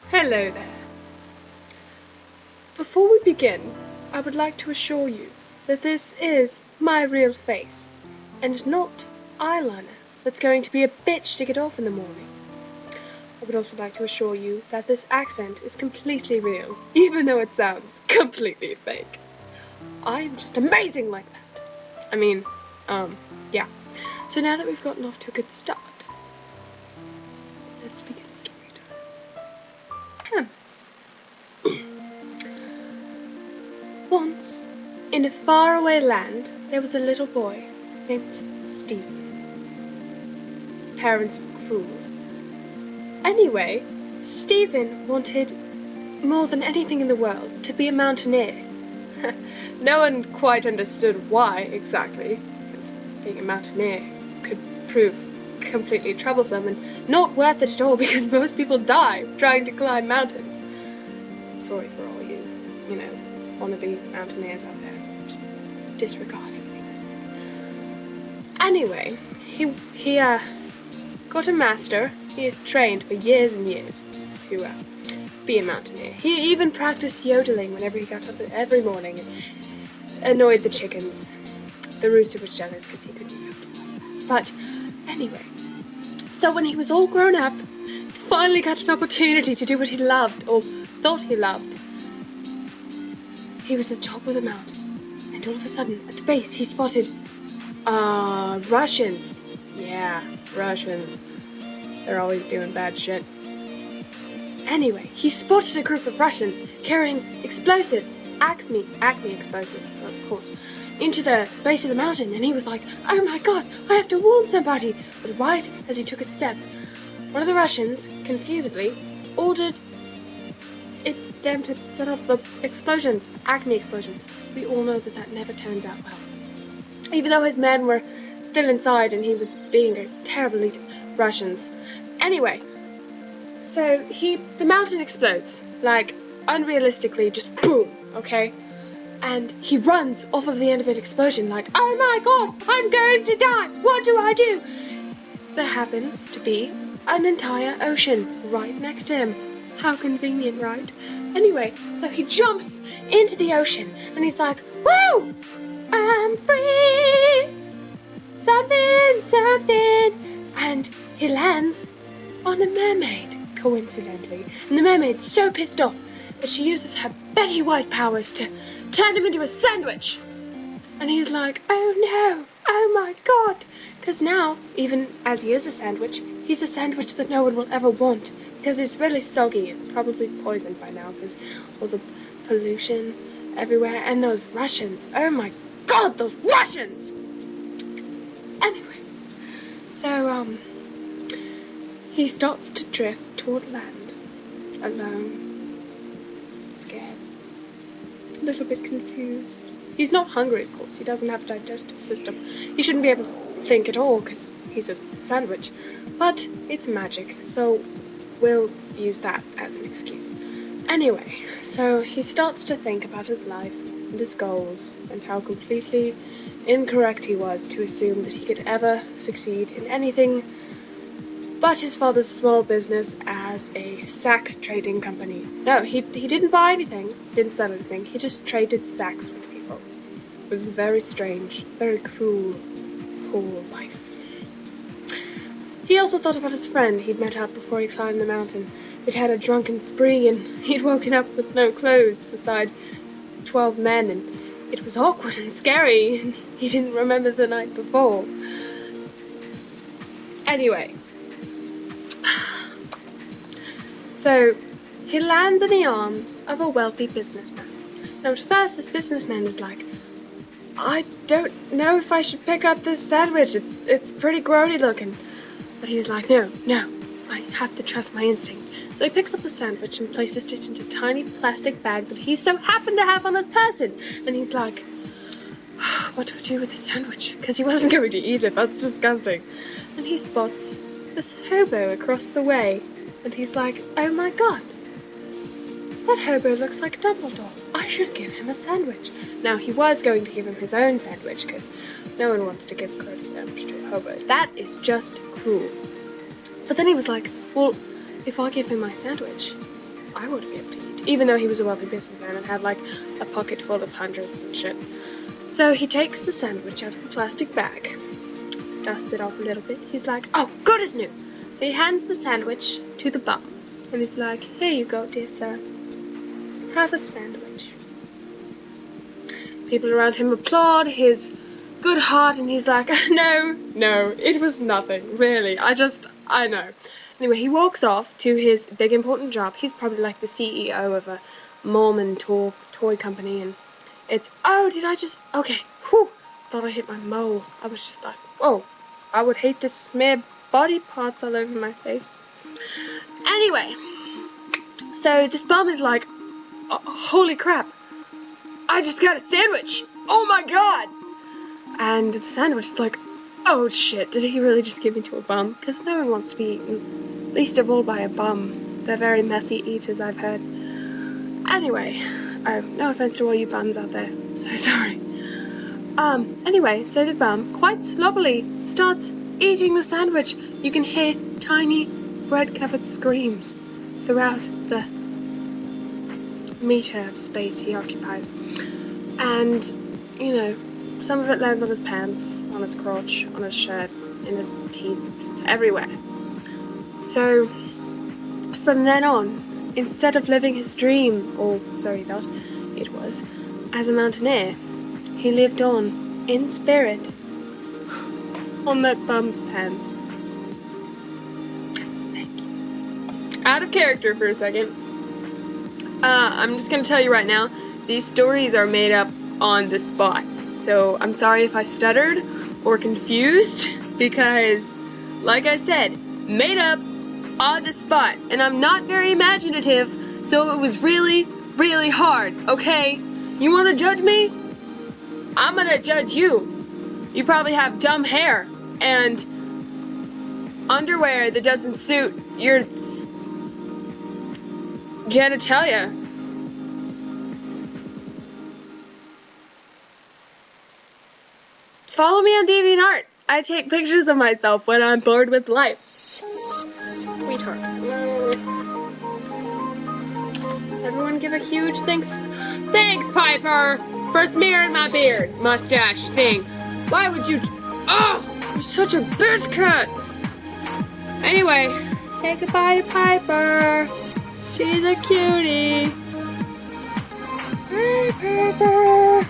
Hello there. Before we begin, I would like to assure you that this is my real face, and not eyeliner that's going to be a bitch to get off in the morning. I would also like to assure you that this accent is completely real, even though it sounds completely fake. I'm just amazing like that. Yeah. So now that we've gotten off to a good start, let's begin story time. Once, in a faraway land, there was a little boy named Stephen. His parents were cruel. Anyway, Stephen wanted, more than anything in the world, to be a mountaineer. No one quite understood why exactly, because being a mountaineer could prove completely troublesome and not worth it at all because most people die trying to climb mountains. Sorry for all you wannabe mountaineers out there. Just disregard everything I said. Anyway, he got a master. He had trained for years and years to be a mountaineer. He even practiced yodeling whenever he got up every morning and annoyed the chickens. The rooster was jealous because he couldn't yodel. But anyway, so when he was all grown up, he finally got an opportunity to do what he loved, or thought he loved. He was at the top of the mountain, and all of a sudden, at the base, he spotted, Russians. Yeah, Russians. They're always doing bad shit. Anyway, he spotted a group of Russians carrying explosives, acme explosives, of course, into the base of the mountain, and he was like, oh my god, I have to warn somebody. But right as he took a step, one of the Russians, confusedly, ordered them to set off the explosions, acme explosions. We all know that never turns out well. Even though his men were still inside and he was being a terrible leader. Russians. Anyway, so the mountain explodes, like, unrealistically, just boom, okay? And he runs off of the end of an explosion like, oh my god, I'm going to die, what do I do? There happens to be an entire ocean right next to him. How convenient, right? Anyway, so he jumps into the ocean, and he's like, woo! I'm free! Something! And he lands on a mermaid, coincidentally. And the mermaid's so pissed off that she uses her Betty White powers to turn him into a sandwich. And he's like, oh no, oh my god. Because now, even as he is a sandwich, he's a sandwich that no one will ever want. Because he's really soggy and probably poisoned by now because all the pollution everywhere. And those Russians, oh my god, those Russians! Anyway, so, he starts to drift toward land, alone, scared, a little bit confused. He's not hungry, of course. He doesn't have a digestive system. He shouldn't be able to think at all because he's a sandwich. But it's magic, so we'll use that as an excuse. Anyway, so he starts to think about his life and his goals and how completely incorrect he was to assume that he could ever succeed in anything but his father's small business as a sack trading company. No, he didn't buy anything, didn't sell anything. He just traded sacks with people. It was very strange, very cruel life. He also thought about his friend he'd met out before he climbed the mountain. They'd had a drunken spree and he'd woken up with no clothes beside 12 men, and it was awkward and scary, and he didn't remember the night before. Anyway, so he lands in the arms of a wealthy businessman. Now at first this businessman is like, I don't know if I should pick up this sandwich, it's pretty grody looking. But he's like, no, I have to trust my instinct. So he picks up the sandwich and places it into a tiny plastic bag that he so happened to have on his person. And he's like, what do I do with this sandwich? Because he wasn't going to eat it, that's disgusting. And he spots this hobo across the way. And he's like, oh my god, that hobo looks like Dumbledore. I should give him a sandwich. Now, he was going to give him his own sandwich, because no one wants to give a grody sandwich to a hobo. That is just cruel. But then he was like, well, if I give him my sandwich, I wouldn't be able to eat, even though he was a wealthy businessman and had like a pocket full of hundreds and shit. So he takes the sandwich out of the plastic bag, dusts it off a little bit. He's like, oh, good as new. He hands the sandwich to the bum, and he's like, here you go, dear sir. Have a sandwich. People around him applaud his good heart, and he's like, no, it was nothing, really. I know. Anyway, he walks off to his big important job. He's probably like the CEO of a Mormon toy company, and it's, okay, whew, thought I hit my mole. I was just like, whoa, I would hate to smear body parts all over my face. Anyway, so this bum is like, oh, holy crap, I just got a sandwich. Oh my god. And the sandwich is like, oh shit, did he really just give me to a bum? Because no one wants to be eaten, least of all by a bum. They're very messy eaters, I've heard. Anyway, no offense to all you bums out there. So sorry. Anyway, so the bum quite sloppily starts eating the sandwich. You can hear tiny bread-covered screams throughout the meter of space he occupies. And, you know, some of it lands on his pants, on his crotch, on his shirt, in his teeth, everywhere. So, from then on, instead of living his dream, or so he thought it was, as a mountaineer, he lived on, in spirit, on that bum's pants. Thank you. Out of character for a second. I'm just gonna tell you right now, these stories are made up on the spot. So I'm sorry if I stuttered or confused, because, like I said, made up on the spot. And I'm not very imaginative, so it was really, really hard, okay? You wanna judge me? I'm gonna judge you. You probably have dumb hair and underwear that doesn't suit your genitalia. Follow me on DeviantArt. I take pictures of myself when I'm bored with life. Retard. Everyone give a huge thanks. Thanks, Piper, for smearing my beard mustache thing. Why would you? Oh, you're such a bitch cat. Anyway, say goodbye to Piper. She's a cutie. Hey, Piper.